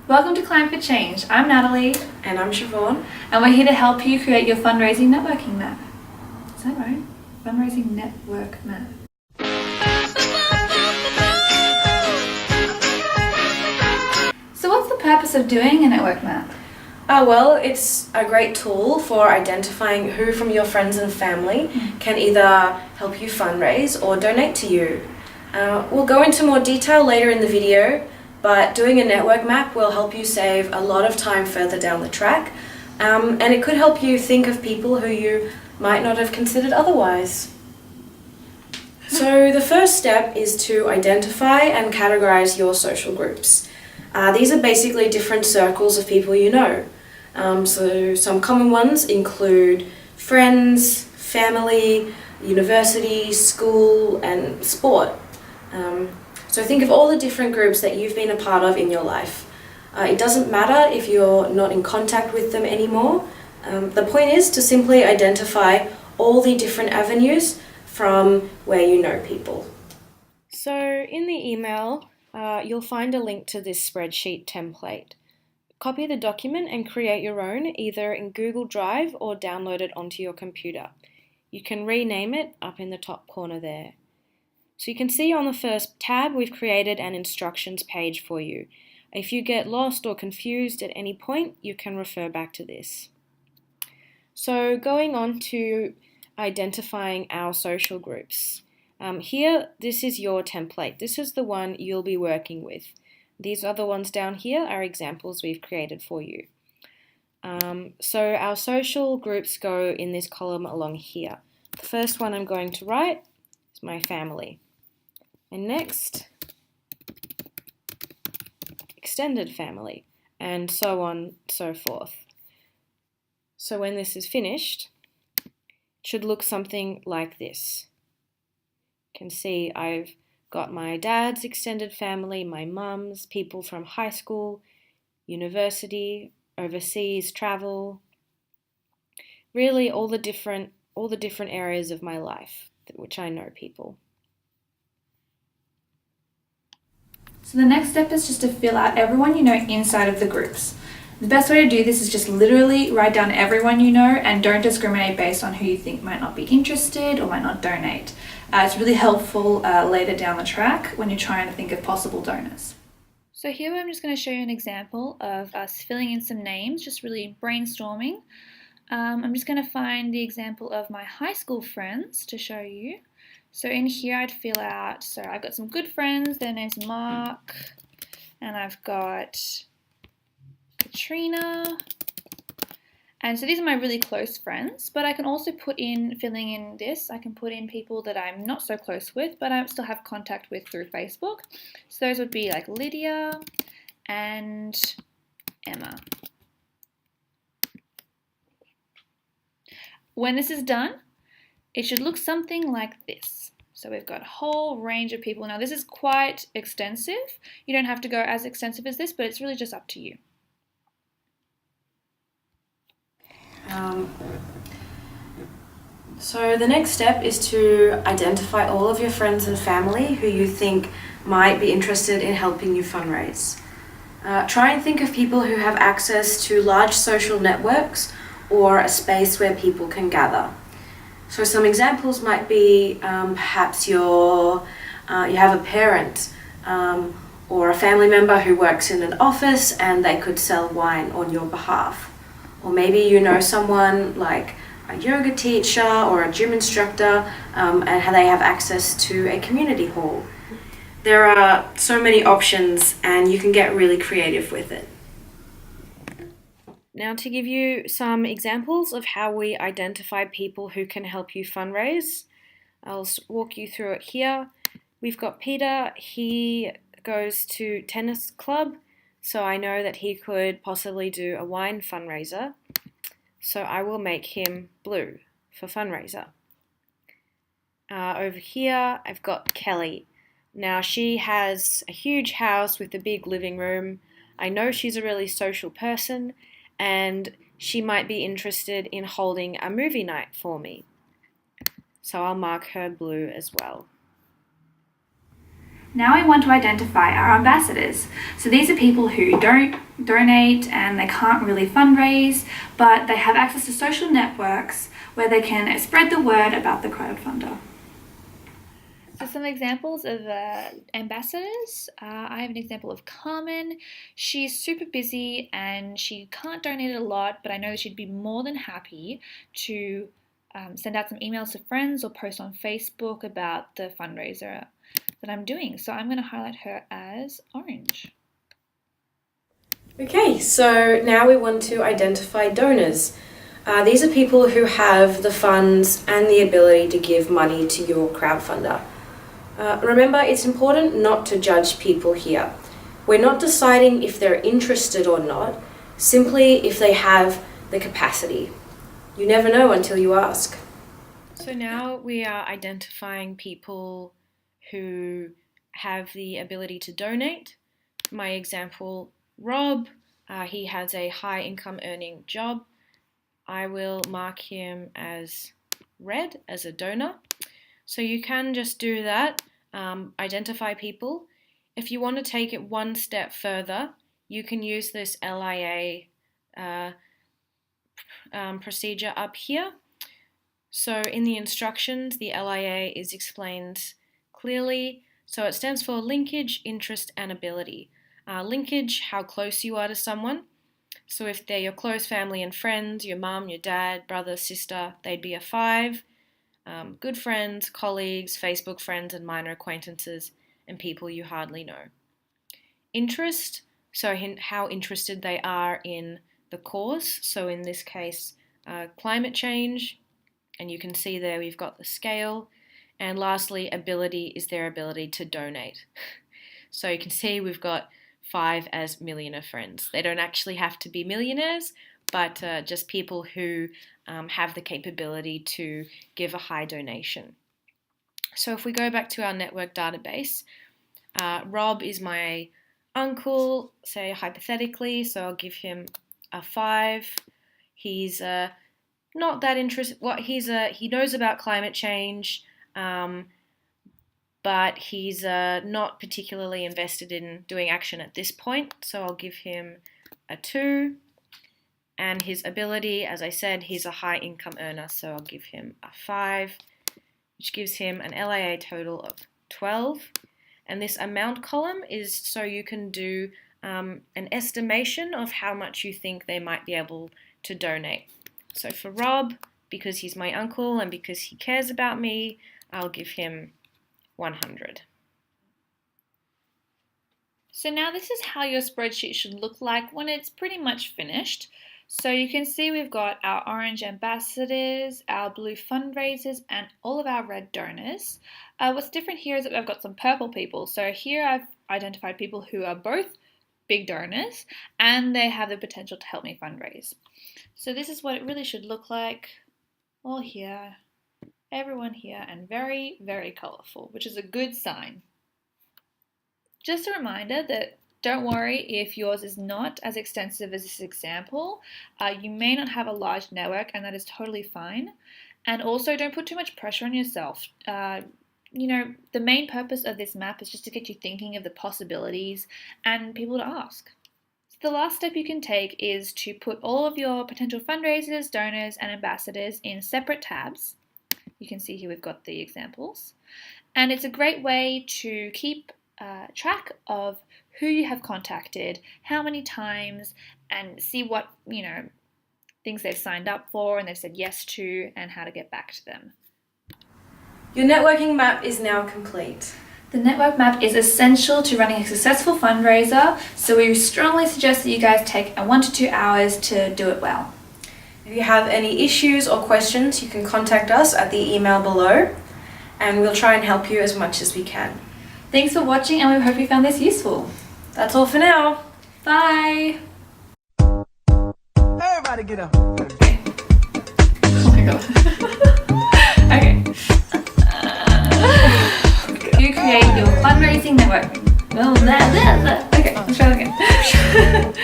Welcome to Climb for Change. I'm Natalie. And I'm Siobhan. And we're here to help you create your fundraising networking map. Is that right? Fundraising network map. So what's the purpose of doing a network map? Well, it's a great tool for identifying who from your friends and family can either help you fundraise or donate to you. We'll go into more detail later in the video, but doing a network map will help you save a lot of time further down the track, and it could help you think of people who you might not have considered otherwise. So the first step is to identify and categorize your social groups. These are basically different circles of people you know. So some common ones include friends, family, university, school, and sport. So think of all the different groups that you've been a part of in your life. It doesn't matter if you're not in contact with them anymore. The point is to simply identify all the different avenues from where you know people. So in the email, you'll find a link to this spreadsheet template. Copy the document and create your own, either in Google Drive or download it onto your computer. You can rename it up in the top corner there. So you can see on the first tab we've created an instructions page for you. If you get lost or confused at any point, you can refer back to this. So going on to identifying our social groups. Here, this is your template. This is the one you'll be working with. These other ones down here are examples we've created for you. So our social groups go in this column along here. The first one I'm going to write is my family. And next, extended family, and so on, so forth. So when this is finished, it should look something like this. You can see I've got my dad's extended family, my mum's, people from high school, university, overseas travel, really all the different areas of my life which I know people. So the next step is just to fill out everyone you know inside of the groups. The best way to do this is just literally write down everyone you know and don't discriminate based on who you think might not be interested or might not donate. It's really helpful later down the track when you're trying to think of possible donors. So here I'm just going to show you an example of us filling in some names, just really brainstorming. I'm just going to find the example of my high school friends to show you. So in here I'd fill out, so I've got some good friends, their name's Mark, and I've got Katrina, and so these are my really close friends, but I can also put in, filling in this, I can put in people that I'm not so close with, but I still have contact with through Facebook. So those would be like Lydia and Emma. When this is done, it should look something like this. So we've got a whole range of people. Now this is quite extensive. You don't have to go as extensive as this, but it's really just up to you. So the next step is to identify all of your friends and family who you think might be interested in helping you fundraise. Try and think of people who have access to large social networks or a space where people can gather. So some examples might be perhaps you have a parent or a family member who works in an office and they could sell wine on your behalf. Or maybe you know someone like a yoga teacher or a gym instructor and they have access to a community hall. There are so many options and you can get really creative with it. Now to give you some examples of how we identify people who can help you fundraise, I'll walk you through it here. We've got Peter, he goes to tennis club, so I know that he could possibly do a wine fundraiser. So I will make him blue for fundraiser. Over here, I've got Kelly. Now she has a huge house with a big living room. I know she's a really social person and she might be interested in holding a movie night for me. So I'll mark her blue as well. Now we want to identify our ambassadors. So these are people who don't donate and they can't really fundraise, but they have access to social networks where they can spread the word about the crowdfunder. So some examples of ambassadors. I have an example of Carmen. She's super busy and she can't donate a lot, but I know she'd be more than happy to send out some emails to friends or post on Facebook about the fundraiser that I'm doing. So I'm going to highlight her as orange. Okay, so now we want to identify donors. These are people who have the funds and the ability to give money to your crowdfunder. Remember, it's important not to judge people here. We're not deciding if they're interested or not, simply if they have the capacity. You never know until you ask. So now we are identifying people who have the ability to donate. My example, Rob, he has a high income earning job. I will mark him as red, as a donor. So you can just do that, identify people. If you want to take it one step further, you can use this LIA procedure up here. So in the instructions, the LIA is explained clearly. So it stands for linkage, interest, and ability. Linkage, how close you are to someone. So if they're your close family and friends, your mum, your dad, brother, sister, they'd be a 5. Good friends, colleagues, Facebook friends, and minor acquaintances, and people you hardly know. Interest, so how interested they are in the cause. So in this case, climate change, and you can see there we've got the scale. And lastly, ability is their ability to donate. So you can see we've got 5 as millionaire friends. They don't actually have to be millionaires, but just people who have the capability to give a high donation. So if we go back to our network database, Rob is my uncle, say hypothetically, so I'll give him a 5. He's not that interested. He knows about climate change, but he's not particularly invested in doing action at this point, so I'll give him a 2. And his ability, as I said, he's a high income earner, so I'll give him a 5, which gives him an LIA total of 12. And this amount column is so you can do an estimation of how much you think they might be able to donate. So for Rob, because he's my uncle and because he cares about me, I'll give him 100. So now this is how your spreadsheet should look like when it's pretty much finished. So you can see we've got our orange ambassadors, our blue fundraisers, and all of our red donors. What's different here is that I've got some purple people. So here I've identified people who are both big donors and they have the potential to help me fundraise. So this is what it really should look like. All here, everyone here, and very, very colourful, which is a good sign. Just a reminder that don't worry if yours is not as extensive as this example. You may not have a large network, and that is totally fine. And also don't put too much pressure on yourself. The main purpose of this map is just to get you thinking of the possibilities and people to ask. So the last step you can take is to put all of your potential fundraisers, donors, and ambassadors in separate tabs. You can see here we've got the examples. And it's a great way to keep track of who you have contacted, how many times, and see what, things they've signed up for and they've said yes to, and how to get back to them. Your networking map is now complete. The network map is essential to running a successful fundraiser, so we strongly suggest that you guys take 1 to 2 hours to do it well. If you have any issues or questions, you can contact us at the email below, and we'll try and help you as much as we can. Thanks for watching, and we hope you found this useful. That's all for now. Bye! Everybody get up. Oh my god. Okay. You create your fundraising network. Okay, let's try that again.